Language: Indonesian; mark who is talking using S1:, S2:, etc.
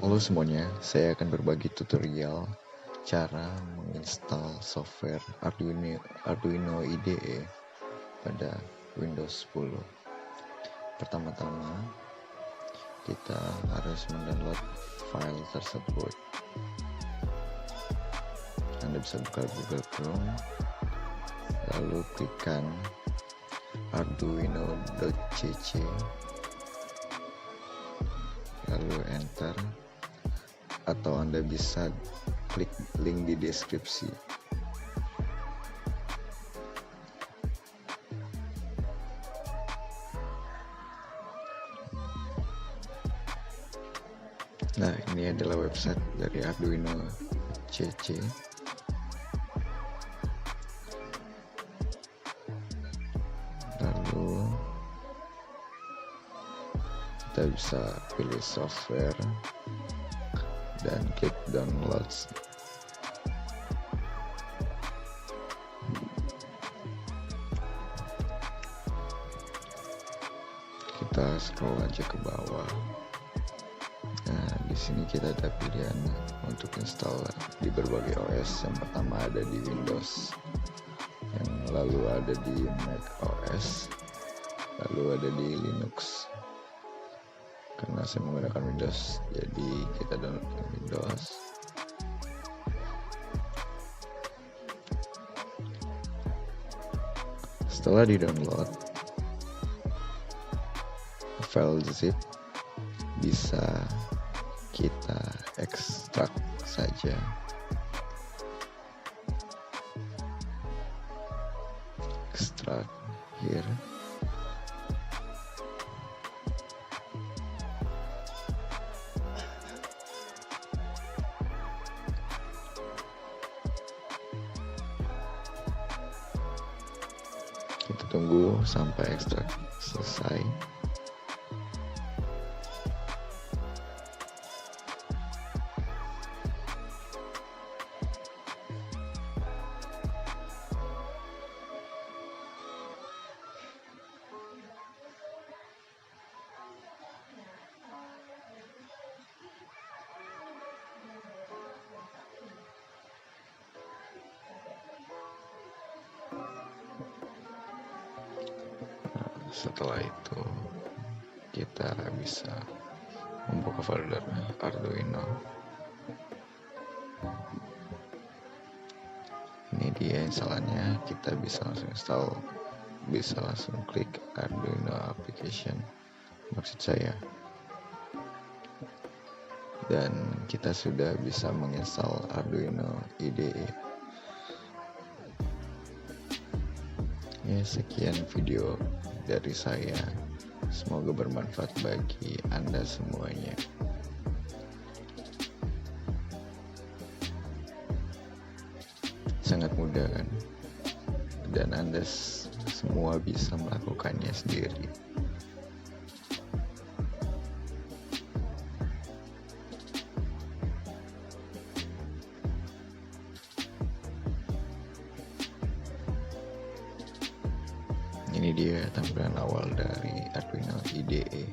S1: Halo semuanya, saya akan berbagi tutorial cara menginstal software Arduino IDE pada Windows 10. Pertama-tama, kita harus mendownload file tersebut. Anda bisa buka Google Chrome, lalu klikkan arduino.cc, lalu enter, atau Anda bisa klik link di deskripsi. Nah, ini adalah website dari Arduino CC. Lalu kita bisa pilih software dan klik download. Kita scroll aja ke bawah. Nah, di sini kita ada pilihan untuk install di berbagai OS. Yang pertama ada di Windows, yang lalu ada di Mac OS, lalu ada di Linux. Karena saya menggunakan Windows, jadi kita download ke Windows. Setelah di-download, file zip bisa kita ekstrak saja. Ekstrak here. Kita tunggu sampai ekstrak selesai. Setelah itu kita bisa membuka folder Arduino. Ini dia instalannya. Kita bisa langsung install, bisa langsung klik Arduino application, maksud saya. Dan kita sudah bisa menginstal Arduino IDE. Ya, sekian video dari saya. Semoga bermanfaat bagi Anda semuanya. Sangat mudah kan? Dan Anda semua bisa melakukannya sendiri. Ini dia tampilan awal dari Arduino IDE.